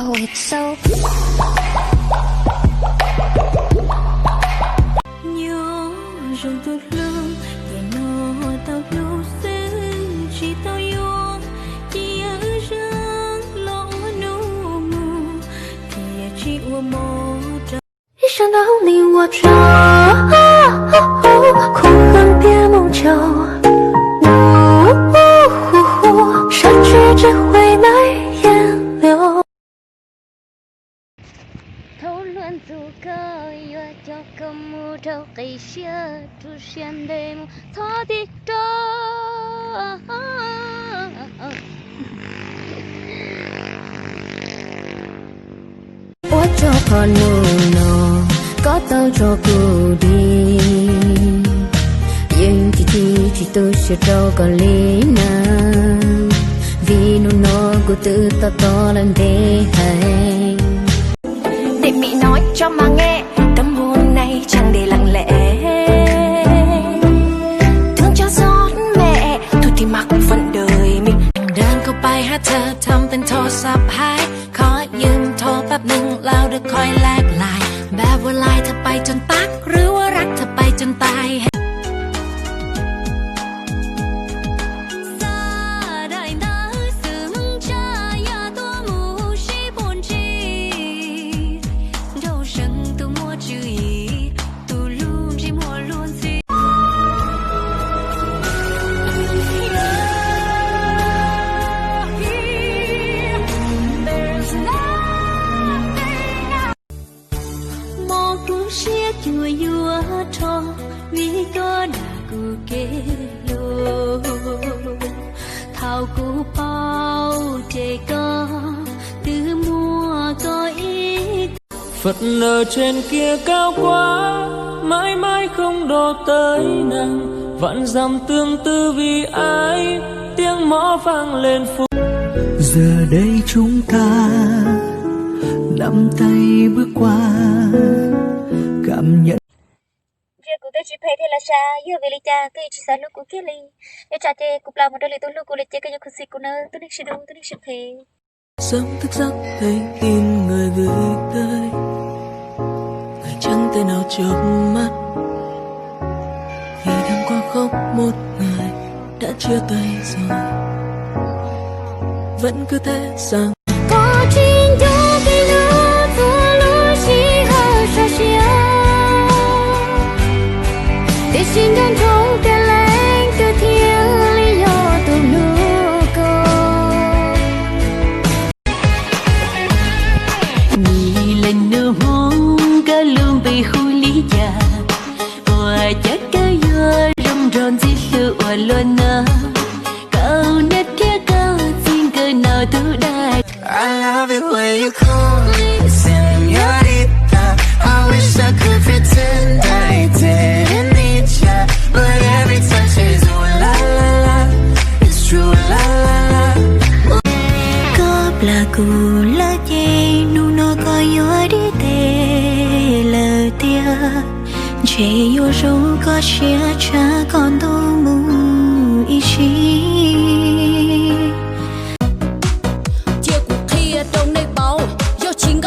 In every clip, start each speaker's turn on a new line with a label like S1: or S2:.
S1: vào hít sâu. Nhớ rằng tôi lương để nó tao lưu sinh chỉ tao yêu chỉ ở rừng lo nụ mù thì chỉ của một一生都你我找，空恨别梦久，山却只会难言流。Thấu luôn dù cơ yêu cho cầm mù đâu cây xưa tu xuyên đêm thó đi trôi. 我就怕怒怒，có tao cho cô đi. Nhưng chỉ tôi sẽ đâu có lý nào. Vì nó của tự ta to lên để hay. Để Mỹ nói cho mà nghe, tâm hồn này chẳng để lặng lẽ. Thương cho xót mẹ, thôi thì mặc phận đời mình. เดินเข้าไปหาเธอทำเป็นโทรศัพท์หายขอยืมโทรแป๊บหนึ่งแล้วเดี๋ยวคอยแลกไลน์แบบว่าไลน์เธอไปจนตักหรือว่ารักเธอไปจนตายchùa vua cho vì có đã cụ kê lô thảo cụ bao trẻ có từ mùa có ít
S2: Phật ở trên kia cao quá mãi mãi không độ tới nàng vạn dặm tương tư vì ai tiếng mõ vang lên phố.
S3: Giờ đây chúng ta nắm tay bước qua cảm nhận.
S1: Giờ cụ tôi chỉ phải thế là sao? Giờ về lịch cha cái chỉ sao lúc cụ kia li. Giờ cha chơi cụ làm một đôi tôi lúc cụ lịch chơi cái giờ cụ xịt cụ nơ tôi định sẽ đúng tôi định sẽ thế.
S3: Sớm thức giấc thấy tin người gửi tới ngày chẳng thể nào chợp mắt vì tháng qua khóc một người đã chia tay rồi vẫn cứ thế rằng
S1: có chính cho cái lứa vừa lúa chỉ hơi xa xia để xin đơn trong cái lạnh từ thiên lý do từ nước câu
S4: nhị lần nửa hôn cả lương bị khu lý già ủa chắc cái dưa râm ròn dĩ sự ủa luôn nơ câu nét kia câu xin cơ nào thứ đại.
S3: I love it when you call me señorita. I wish I could pretend I didn't need ya, but every touch is ooh la la la. It's true la la la.
S4: Có là cù la chê nu nó có gió đi tê lờ tia chê yêu râu có chia cha con tô mù ý chí.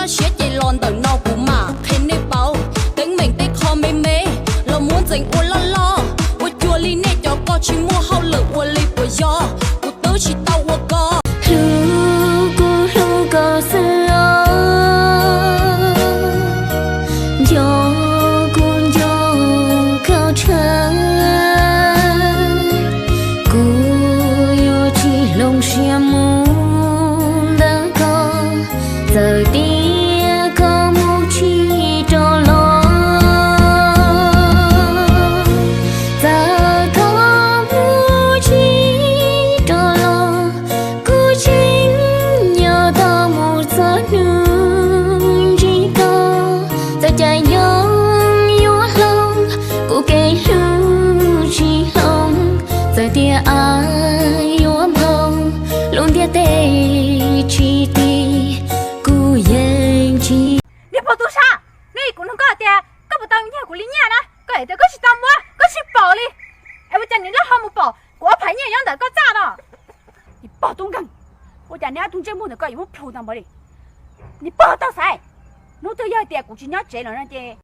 S4: Sẽ chạy lon tờ no của mà thêm nếp bao tính mình tích kho mê mê lo muốn dành ua lo lo ua chua li nè cho co chỉ mua hao lửa ua li của gió của tớ chỉ tao ua co
S1: lu co xưa gió cuốn gió cao trời cô yêu chỉ lòng xe muốn đã có giờ đi. Ai ôm hồng luôn dia tê chi ti cu yên chi.
S5: Đi bỏ tu sa, này cũng không có tiền, có một tao như của lính nhà đó, có thể có chỉ tao mua, có chỉ bỏ đi. Em bây giờ你那号不bỏ，我排你样的，够炸的。你bỏ tung gần，我讲你要tung这么的，够有漂亮不哩？你报到谁？侬都要点过去，你要接了人家。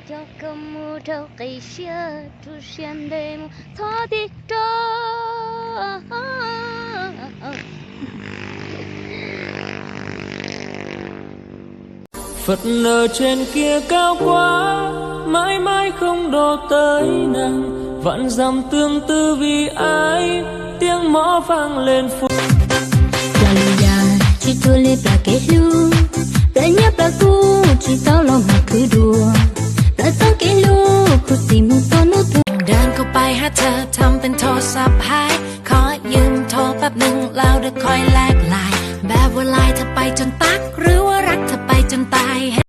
S1: cho kamu đâu cây xưa tu sen đêm thọ đi đó
S2: Phật ở trên kia cao quá mãi mãi không độ tới nàng vạn dặm tương tư vì ai tiếng mõ vang lên phố
S1: chỉ tôi lấy bà kết lu đã nhớ bà cu chỉ tao lòng mà cứ đùa đã tao kết lu cứ tìm một con nút thua
S6: เดินเข้าไปหาเธอทำเป็นโทรศัพท์หายขอยืมโทรแป๊บหนึ่งแล้วเดี๋ยวคอยแลกไลน์แบบว่าไลน์เธอไปจนตักร